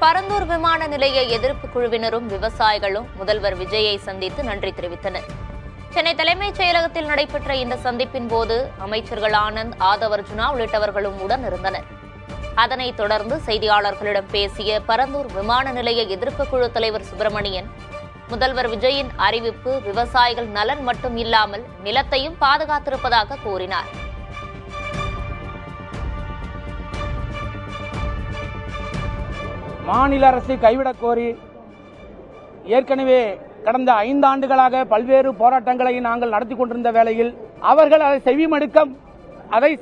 பரந்தூர் விமான நிலைய எதிர்ப்பு குழுவினரும் விவசாயிகளும் முதல்வர் விஜயை சந்தித்து நன்றி தெரிவித்தனர். சென்னை தலைமைச் செயலகத்தில் நடைபெற்ற இந்த சந்திப்பின் போது அமைச்சர்கள் ஆனந்த், ஆதவ் அர்ஜுனா உள்ளிட்டவர்களும் உடன் இருந்தனர். அதனைத் தொடர்ந்து செய்தியாளர்களிடம் பேசிய பரந்தூர் விமான நிலைய எதிர்ப்பு குழு தலைவர் சுப்பிரமணியன், முதல்வர் விஜயின் அறிவிப்பு விவசாயிகள் நலன் மட்டும் இல்லாமல் நிலத்தையும் பாதுகாத்திருப்பதாக கூறினார். மாநில அரசு கைவிடக் கோரி ஏற்கனவே கடந்த 5 ஆண்டுகளாக பல்வேறு போராட்டங்களை நாங்கள் நடத்தி கொண்டிருந்த வேளையில் அவர்கள் அதை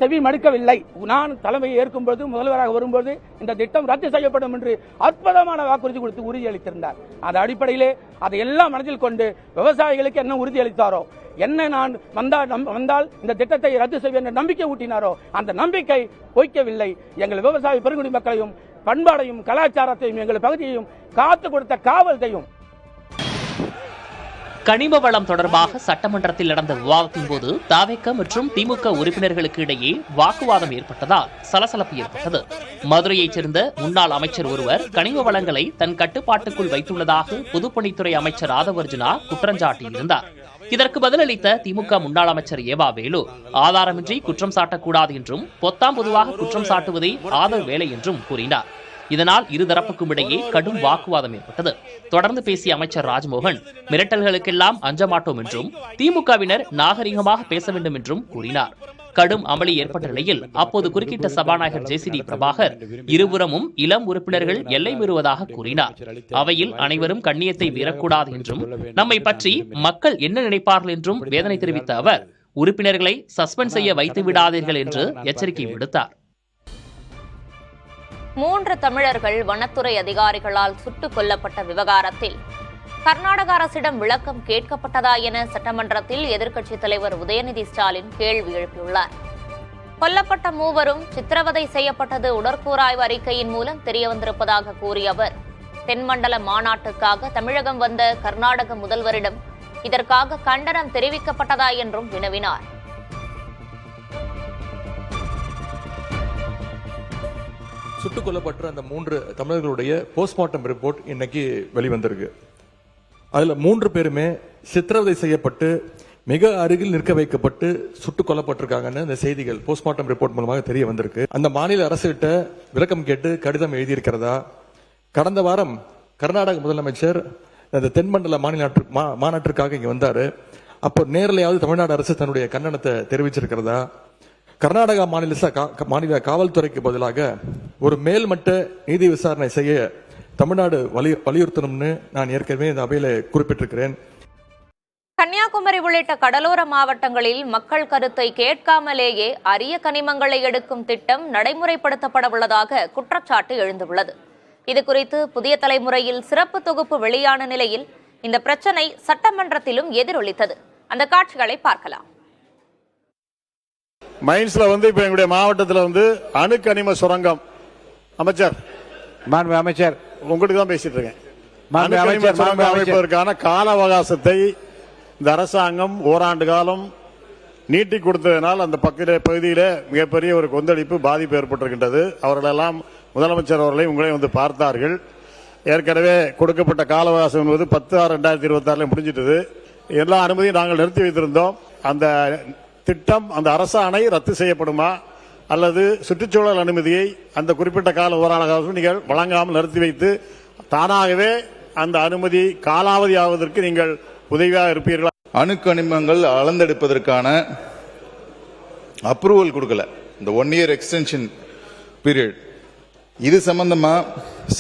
செவிமடுக்கவில்லை. நான் தலைமையை ஏற்கும்போது முதல்வராக வரும்போது இந்த திட்டம் ரத்து செய்யப்படும் என்று அற்புதமான வாக்குறுதி கொடுத்து உறுதியளித்திருந்தார். அந்த அடிப்படையிலே அதையெல்லாம் மனதில் கொண்டு விவசாயிகளுக்கு என்ன உறுதியளித்தாரோ, என்ன நான் வந்தால் இந்த திட்டத்தை ரத்து செய்வேன் என்ற நம்பிக்கை ஊட்டினாரோ அந்த நம்பிக்கை பொய்க்கவில்லை. எங்கள் விவசாய பெருங்குடி மக்களையும் பண்பாடையும் கலாச்சாரத்தையும் எங்கள் பகுதியையும் காத்து கொடுத்த காவல் தெய்வம். கனிம வளம் தொடர்பாக சட்டமன்றத்தில் நடந்த விவாதத்தின் போது தவேக மற்றும் திமுக உறுப்பினர்களுக்கு இடையே வாக்குவாதம் ஏற்பட்டதால் சலசலப்பு ஏற்பட்டது. மதுரையைச் சேர்ந்த முன்னாள் அமைச்சர் ஒருவர் கனிம வளங்களை தன் கட்டுப்பாட்டுக்குள் வைத்துள்ளதாக பொதுப்பணித்துறை அமைச்சர் ஆதவ் அர்ஜுனா குற்றஞ்சாட்டியிருந்தார். இதற்கு பதிலளித்த திமுக முன்னாள் அமைச்சர் ஏவா வேலு, ஆதாரமின்றி குற்றம் சாட்டக்கூடாது என்றும் பொத்தாம் பொதுவாக குற்றம் சாட்டுவதே ஆதவ் வேலை என்றும் கூறினார். இதனால் இருதரப்புக்கும் இடையே கடும் வாக்குவாதம் ஏற்பட்டது. தொடர்ந்து பேசிய அமைச்சர் ராஜ்மோகன், மிரட்டல்களுக்கெல்லாம் அஞ்ச மாட்டோம் என்றும் திமுகவினர் நாகரிகமாக பேச வேண்டும் என்றும் கூறினார். கடும் அமளி ஏற்பட்ட நிலையில் அப்போது குறுக்கிட்ட சபாநாயகர் ஜேசிடி பிரபாகர், இருபுறமும் இளம் உறுப்பினர்கள் எல்லை மீறுவதாக கூறினார். அவையில் அனைவரும் கண்ணியத்தை மீறக்கூடாது என்றும் நம்மை பற்றி மக்கள் என்ன நினைப்பார்கள் என்றும் வேதனை தெரிவித்த அவர், உறுப்பினர்களை சஸ்பெண்ட் செய்ய வைத்து விடாதீர்கள் என்று எச்சரிக்கை விடுத்தார். 3 தமிழர்கள் வனத்துறை அதிகாரிகளால் சுட்டுக் கொல்லப்பட்ட விவகாரத்தில் கர்நாடக அரசிடம் விளக்கம் கேட்கப்பட்டதா என சட்டமன்றத்தில் எதிர்க்கட்சித் தலைவர் உதயநிதி ஸ்டாலின் கேள்வி எழுப்பியுள்ளார். கொல்லப்பட்ட 3வரும் சித்திரவதை செய்யப்பட்டது உடற்கூறாய்வு அறிக்கையின் மூலம் தெரியவந்திருப்பதாக கூறிய அவர், தென்மண்டல மாநாட்டுக்காக தமிழகம் வந்த கர்நாடக முதல்வரிடம் இதற்காக கண்டனம் தெரிவிக்கப்பட்டதா என்றும் வினவினார். சுட்டுக் கொல்லப்பட்ட அந்த 3 தமிழர்களுடைய போஸ்ட்மார்ட்டம் ரிப்போர்ட் இன்னைக்கு வெளிவந்திருக்கு. அதுல 3 பேருமே சித்திரவதை செய்யப்பட்டு மிக அருகில் நிற்க வைக்கப்பட்டு சுட்டுக் கொல்லப்பட்டிருக்காங்கன்னு இந்த செய்திகள் போஸ்ட்மார்ட்டம் ரிப்போர்ட் மூலமாக தெரிய வந்திருக்கு. அந்த மாநில அரசு கிட்ட விளக்கம் கேட்டு கடிதம் எழுதியிருக்கிறதா? கடந்த வாரம் கர்நாடக முதலமைச்சர் அந்த தென்மண்டல மாநாட்டிற்காக இங்க வந்தாரு. அப்போ நேரிலையாவது தமிழ்நாடு அரசு தன்னுடைய கண்டனத்தை தெரிவிச்சிருக்கிறதா? கர்நாடகா மாநில காவல்துறைக்கு பதிலாக ஒரு மேல்மட்ட நீதி விசாரணை செய்ய தமிழ்நாடு வலியுறுத்தணும்னு நான் ஏற்கனவே இந்த அவையில குறிப்பிட்டிருக்கிறேன். கன்னியாகுமரி உள்ளிட்ட கடலோர மாவட்டங்களில் மக்கள் கருத்தை கேட்காமலேயே அரிய கனிமங்களை எடுக்கும் திட்டம் நடைமுறைப்படுத்தப்பட உள்ளதாக குற்றச்சாட்டு எழுந்துள்ளது. இதுகுறித்து புதிய தலைமுறையில் சிறப்பு தொகுப்பு வெளியான நிலையில் இந்த பிரச்சனை சட்டமன்றத்திலும் எதிரொலித்தது. அந்த காட்சிகளை பார்க்கலாம். மைன்ஸ்ல இப்ப எங்களுடைய மாவட்டத்தில் அணு கனிம சுரங்கம் அமைச்சர் உங்களுக்கு தான் பேசிட்டு இருக்கேன். அமைப்பதற்கான கால அவகாசத்தை இந்த அரசாங்கம் ஓராண்டு காலம் நீட்டி கொடுத்ததனால் அந்த பகுதியில மிகப்பெரிய ஒரு கொந்தளிப்பு பாதிப்பு ஏற்பட்டிருக்கின்றது. அவர்களெல்லாம் முதலமைச்சர் அவர்களை உங்களை பார்த்தார்கள். ஏற்கனவே கொடுக்கப்பட்ட கால அவகாசம் என்பது 10/6/2026 முடிஞ்சிட்டது. எல்லா அனுமதியும் நாங்கள் நிறுத்தி வைத்திருந்தோம். அந்த திட்டம், அந்த அரசாணை ரத்து செய்யப்படுமா அல்லது சுற்றுச்சூழல் அனுமதியை அந்த குறிப்பிட்ட கால ஓராண்டு நீங்கள் வழங்காமல் நிறுத்தி வைத்து தானாகவே அந்த அனுமதி காலாவதி ஆவதற்கு நீங்கள் உதவியாக இருப்பீர்களா? அணு கனிமங்கள் அளந்தெடுப்பதற்கான அப்ரூவல் கொடுக்கல, இந்த 1 year எக்ஸ்டென்ஷன் பீரியட். இது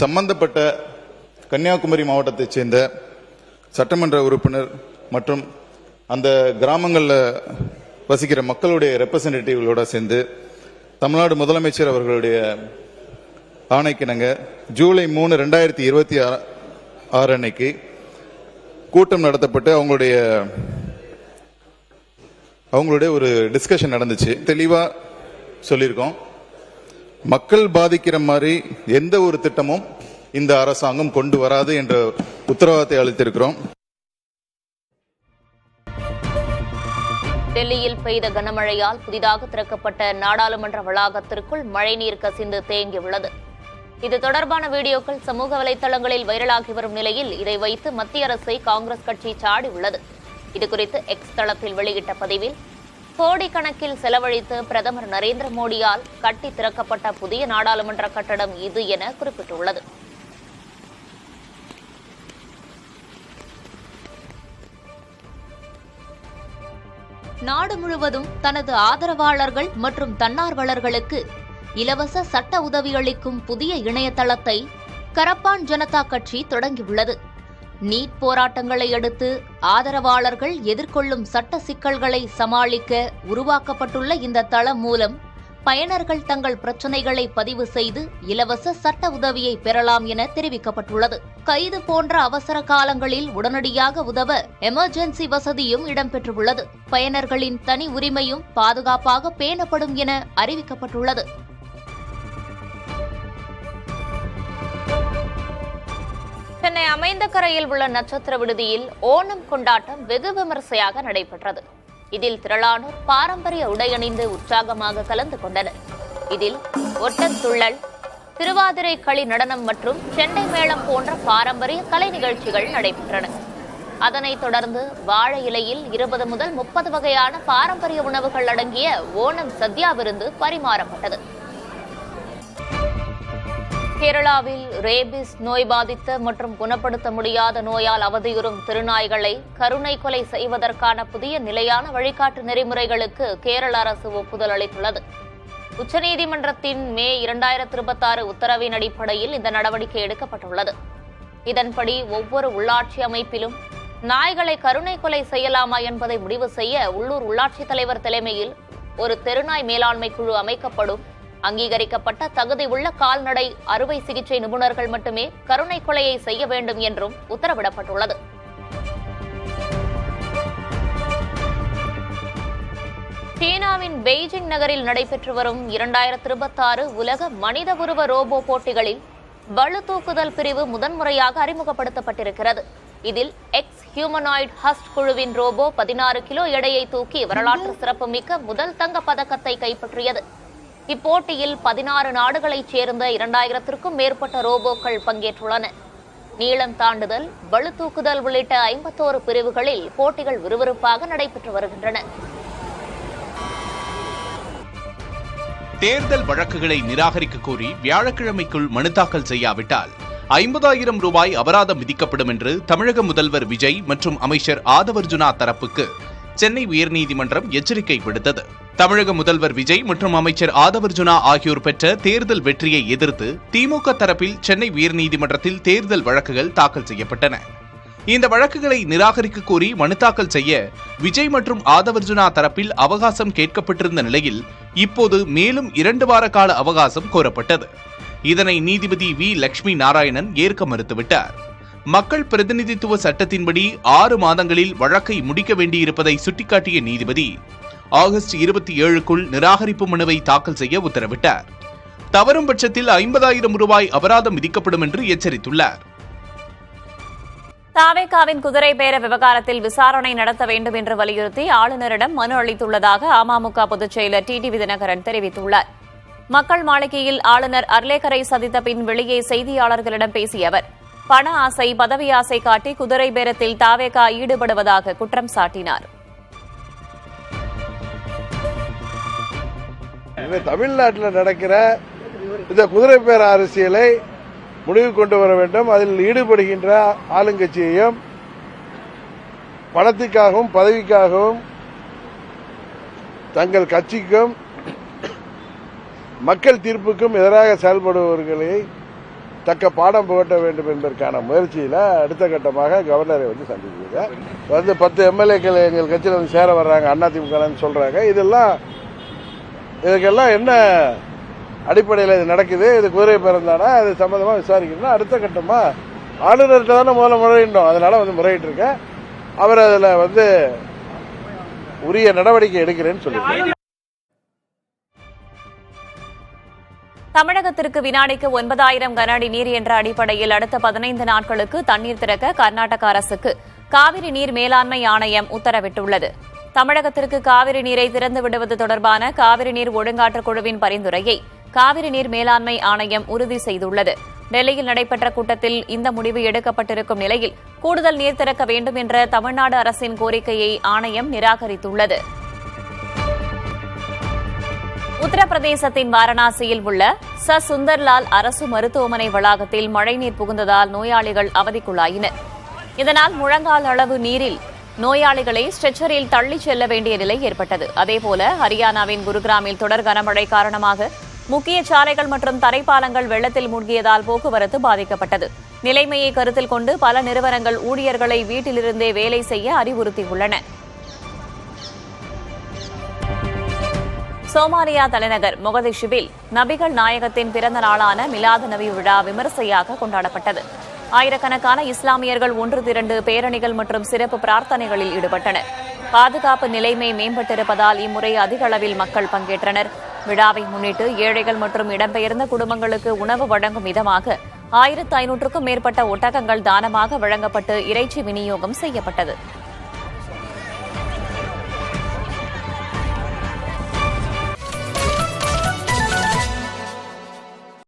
சம்பந்தப்பட்ட கன்னியாகுமரி மாவட்டத்தைச் சேர்ந்த சட்டமன்ற உறுப்பினர் மற்றும் அந்த கிராமங்களில் வசிக்கிற மக்களுடைய ரெப்ரசன்டேட்டிவ்களோட சேர்ந்து தமிழ்நாடு முதலமைச்சர் அவர்களுடைய ஆணைக்கிணங்க ஜூலை 3, 2026 அன்னைக்கு கூட்டம் நடத்தப்பட்டு அவங்களுடைய ஒரு டிஸ்கஷன் நடந்துச்சு. தெளிவா சொல்லியிருக்கோம், மக்கள் பாதிக்கிற மாதிரி எந்த ஒரு திட்டமும் இந்த அரசாங்கம் கொண்டு வராது என்ற உத்தரவாதத்தை அளித்திருக்கிறோம். டெல்லியில் பெய்த கனமழையால் புதிதாக திறக்கப்பட்ட நாடாளுமன்ற வளாகத்திற்குள் மழைநீர் கசிந்து தேங்கியுள்ளது. இது தொடர்பான வீடியோக்கள் சமூக வலைதளங்களில் வைரலாகி வரும் நிலையில் இதை வைத்து மத்திய அரசை காங்கிரஸ் கட்சி சாடியுள்ளது. இதுகுறித்து எக்ஸ் தளத்தில் வெளியிட்ட பதிவில், கோடிக்கணக்கில் செலவழித்து பிரதமர் நரேந்திர மோடியால் கட்டி திறக்கப்பட்ட புதிய நாடாளுமன்ற கட்டடம் இது என குறிப்பிட்டுள்ளது. நாடு முழுவதும் தனது ஆதரவாளர்கள் மற்றும் தன்னார்வலர்களுக்கு இலவச சட்ட உதவி அளிக்கும் புதிய இணையதளத்தை கரப்பான் ஜனதா கட்சி தொடங்கியுள்ளது. நீட் போராட்டங்களை அடுத்து ஆதரவாளர்கள் எதிர்கொள்ளும் சட்ட சிக்கல்களை சமாளிக்க உருவாக்கப்பட்டுள்ள இந்த தளம் மூலம் பயனர்கள் தங்கள் பிரச்சினைகளை பதிவு செய்து இலவச சட்ட உதவியை பெறலாம் என தெரிவிக்கப்பட்டுள்ளது. கைது போன்ற அவசர காலங்களில் உடனடியாக உதவ எமர்ஜென்சி வசதியும் இடம்பெற்றுள்ளது. பயனர்களின் தனி உரிமையும் பாதுகாப்பாக பேணப்படும் என அறிவிக்கப்பட்டுள்ளது. சென்னை அமைந்தகரையில் உள்ள நட்சத்திர விடுதியில் ஓணம் கொண்டாட்டம் வெகு விமரிசையாக நடைபெற்றது. இதில் திரளானோர் பாரம்பரிய உடையணிந்து உற்சாகமாக கலந்து கொண்டனர். இதில் ஒட்டத்துள்ளல், திருவாதிரை களி நடனம் மற்றும் செண்டை மேளம் போன்ற பாரம்பரிய கலை நிகழ்ச்சிகள் நடைபெற்றன. அதனைத் தொடர்ந்து வாழை இலையில் 20 முதல் 30 வகையான பாரம்பரிய உணவுகள் அடங்கிய ஓணம் சத்யா விருந்து பரிமாறப்பட்டது. கேரளாவில் ரேபிஸ் நோய் பாதித்த மற்றும் குணப்படுத்த முடியாத நோயால் அவதியுறும் திருநாய்களை கருணை கொலை செய்வதற்கான புதிய நிலையான வழிகாட்டு நெறிமுறைகளுக்கு கேரள அரசு ஒப்புதல் அளித்துள்ளது. உச்சநீதிமன்றத்தின் மே 2026 உத்தரவின் அடிப்படையில் இந்த நடவடிக்கை எடுக்கப்பட்டுள்ளது. இதன்படி ஒவ்வொரு உள்ளாட்சி அமைப்பிலும் நாய்களை கருணை கொலை செய்யலாமா என்பதை முடிவு செய்ய உள்ளூர் உள்ளாட்சித் தலைவர் தலைமையில் ஒரு தெருநாய் மேலாண்மை குழு அமைக்கப்படும். அங்கீகரிக்கப்பட்ட தகுதி உள்ள கால்நடை அறுவை சிகிச்சை நிபுணர்கள் மட்டுமே கருணை கொலையை செய்ய வேண்டும் என்றும் உத்தரவிடப்பட்டுள்ளது. சீனாவின் பெய்ஜிங் நகரில் நடைபெற்று வரும் 2026 உலக மனித உருவ ரோபோ போட்டிகளில் பளு தூக்குதல் பிரிவு முதன்முறையாக அறிமுகப்படுத்தப்பட்டிருக்கிறது. இதில் எக்ஸ் ஹியூமனாய்டு ஹஸ்ட் குழுவின் ரோபோ 16 கிலோ எடையை தூக்கி வரலாற்று சிறப்புமிக்க முதல் தங்கப் பதக்கத்தை கைப்பற்றியது. இப்போட்டியில் 16 நாடுகளைச் சேர்ந்த 2000க்கும் மேற்பட்ட ரோபோக்கள் பங்கேற்றுள்ளன. நீளம் தாண்டுதல், பளு தூக்குதல் உள்ளிட்ட 51 பிரிவுகளில் போட்டிகள் விறுவிறுப்பாக நடைபெற்று வருகின்றன. தேர்தல் வழக்குகளை நிராகரிக்க கோரி வியாழக்கிழமைக்குள் மனு தாக்கல் செய்யாவிட்டால் 50,000 ரூபாய் அபராதம் விதிக்கப்படும் என்று தமிழக முதல்வர் விஜய் மற்றும் அமைச்சர் ஆதவர்ஜுனா தரப்புக்கு சென்னை உயர்நீதிமன்றம் எச்சரிக்கை விடுத்தது. தமிழக முதல்வர் விஜய் மற்றும் அமைச்சர் ஆதவர்ஜுனா ஆகியோர் பெற்ற தேர்தல் வெற்றியை எதிர்த்து திமுக தரப்பில் சென்னை உயர்நீதிமன்றத்தில் தேர்தல் வழக்குகள் தாக்கல் செய்யப்பட்டன. இந்த வழக்குகளை நிராகரிக்க கோரி மனு தாக்கல் செய்ய விஜய் மற்றும் ஆதவர்ஜுனா தரப்பில் அவகாசம் கேட்கப்பட்டிருந்த நிலையில் இப்போது மேலும் 2 வார கால அவகாசம் கோரப்பட்டது. இதனை நீதிபதி வி. லட்சுமி நாராயணன் ஏற்க மறுத்துவிட்டார். மக்கள் பிரதிநிதித்துவ சட்டத்தின்படி 6 மாதங்களில் வழக்கை முடிக்க வேண்டியிருப்பதை சுட்டிக்காட்டிய நீதிபதி ஆகஸ்ட் 27க்குள் நிராகரிப்பு மனுவை தாக்கல் செய்ய உத்தரவிட்டார். தவறும் பட்சத்தில் 50,000 ரூபாய் அபராதம் விதிக்கப்படும் என்று எச்சரித்துள்ளார். தாவேகாவின் குதிரை பேர விவகாரத்தில் விசாரணை நடத்த வேண்டும் என்று வலியுறுத்தி ஆளுநரிடம் மனு அளித்துள்ளதாக அமமுக பொதுச் செயலர் டிடிவி தினகரன் தெரிவித்துள்ளார். மக்கள் மாளிகையில் ஆளுநர் அர்லேக்கரை சந்தித்த பின் வெளியே செய்தியாளர்களிடம் பேசிய அவர், பண ஆசை, பதவி ஆசை காட்டி குதிரை பேரத்தில் தாவேகா ஈடுபடுவதாக குற்றம் சாட்டினார். தமிழ்நாட்டில் நடக்கிற இந்த குதிரை பேர அரசியலை முடிவு கொண்டு வர வேண்டும். அதில் ஈடுபடுகின்ற ஆளுங்கட்சியையும் பணத்துக்காகவும் பதவிக்காகவும் தங்கள் கட்சிக்கும் மக்கள் தீர்ப்புக்கும் எதிராக செயல்படுபவர்களை தக்க பாடம் புகட்ட வேண்டும் என்பதற்கான முயற்சியில் அடுத்த கட்டமாக கவர்னரை சந்திக்கிறாங்க. 10 எம்எல்ஏக்கள் எங்கள் கட்சியில் சேர வர்றாங்க, அதிமுக சொல்றாங்க. இதுக்கெல்லாம் என்ன அடிப்படையில் இது நடக்குது, இது குதிரை பிறந்தானா, அது சம்பந்தமா விசாரிக்கணும்னா அடுத்த கட்டமா ஆளுநர்கிட்ட தானே முதல்ல முறையிட்டோம். அதனால முறையிட்டு இருக்கேன். அவர் அதில் உரிய நடவடிக்கை எடுக்கிறேன்னு சொல்லியிருக்காங்க. தமிழகத்திற்கு வினாடிக்கு 9,000 கன அடி நீர் என்ற அடிப்படையில் அடுத்த 15 நாட்களுக்கு தண்ணீர் திறக்க கர்நாடக அரசுக்கு காவிரி நீர் மேலாண்மை ஆணையம் உத்தரவிட்டுள்ளது. தமிழகத்திற்கு காவிரி நீரை திறந்து விடுவது தொடர்பான காவிரி நீர் ஒழுங்காற்று குழுவின் பரிந்துரையை காவிரி நீர் மேலாண்மை ஆணையம் உறுதி செய்துள்ளது. டெல்லியில் நடைபெற்ற கூட்டத்தில் இந்த முடிவு எடுக்கப்பட்டிருக்கும் நிலையில் கூடுதல் நீர் திறக்க வேண்டும் என்ற தமிழ்நாடு அரசின் கோரிக்கையை ஆணையம் நிராகரித்துள்ளது. உத்தரப்பிரதேசத்தின் வாரணாசியில் உள்ள சுந்தர்லால் அரசு மருத்துவமனை வளாகத்தில் மழைநீர் புகுந்ததால் நோயாளிகள் அவதிக்குள்ளாயினர். இதனால் முழங்கால் அளவு நீரில் நோயாளிகளை ஸ்ட்ரெச்சரில் தள்ளிச் செல்ல வேண்டிய நிலை ஏற்பட்டது. அதேபோல ஹரியானாவின் குருகிராமில் தொடர் கனமழை காரணமாக முக்கிய சாலைகள் மற்றும் தரைப்பாலங்கள் வெள்ளத்தில் மூழ்கியதால் போக்குவரத்து பாதிக்கப்பட்டது. நிலைமையை கருத்தில் கொண்டு பல நிறுவனங்கள் ஊழியர்களை வீட்டிலிருந்தே வேலை செய்ய அறிவுறுத்தியுள்ளன. சோமாலியா தலைநகர் மொகதிஷுவில் நபிகள் நாயகத்தின் பிறந்த நாளான மிலாது நபி விழா விமரிசையாக கொண்டாடப்பட்டது. ஆயிரக்கணக்கான இஸ்லாமியர்கள் ஒன்று திரண்டு பேரணிகள் மற்றும் சிறப்பு பிரார்த்தனைகளில் ஈடுபட்டனர். பாதுகாப்பு நிலைமை மேம்பட்டிருப்பதால் இம்முறை அதிக அளவில் மக்கள் பங்கேற்றனர். விழாவை முன்னிட்டு ஏழைகள் மற்றும் இடம்பெயர்ந்த குடும்பங்களுக்கு உணவு வழங்கும் விதமாக 1500க்கும் மேற்பட்ட ஒட்டகங்கள் தானமாக வழங்கப்பட்டு இறைச்சி விநியோகம் செய்யப்பட்டது.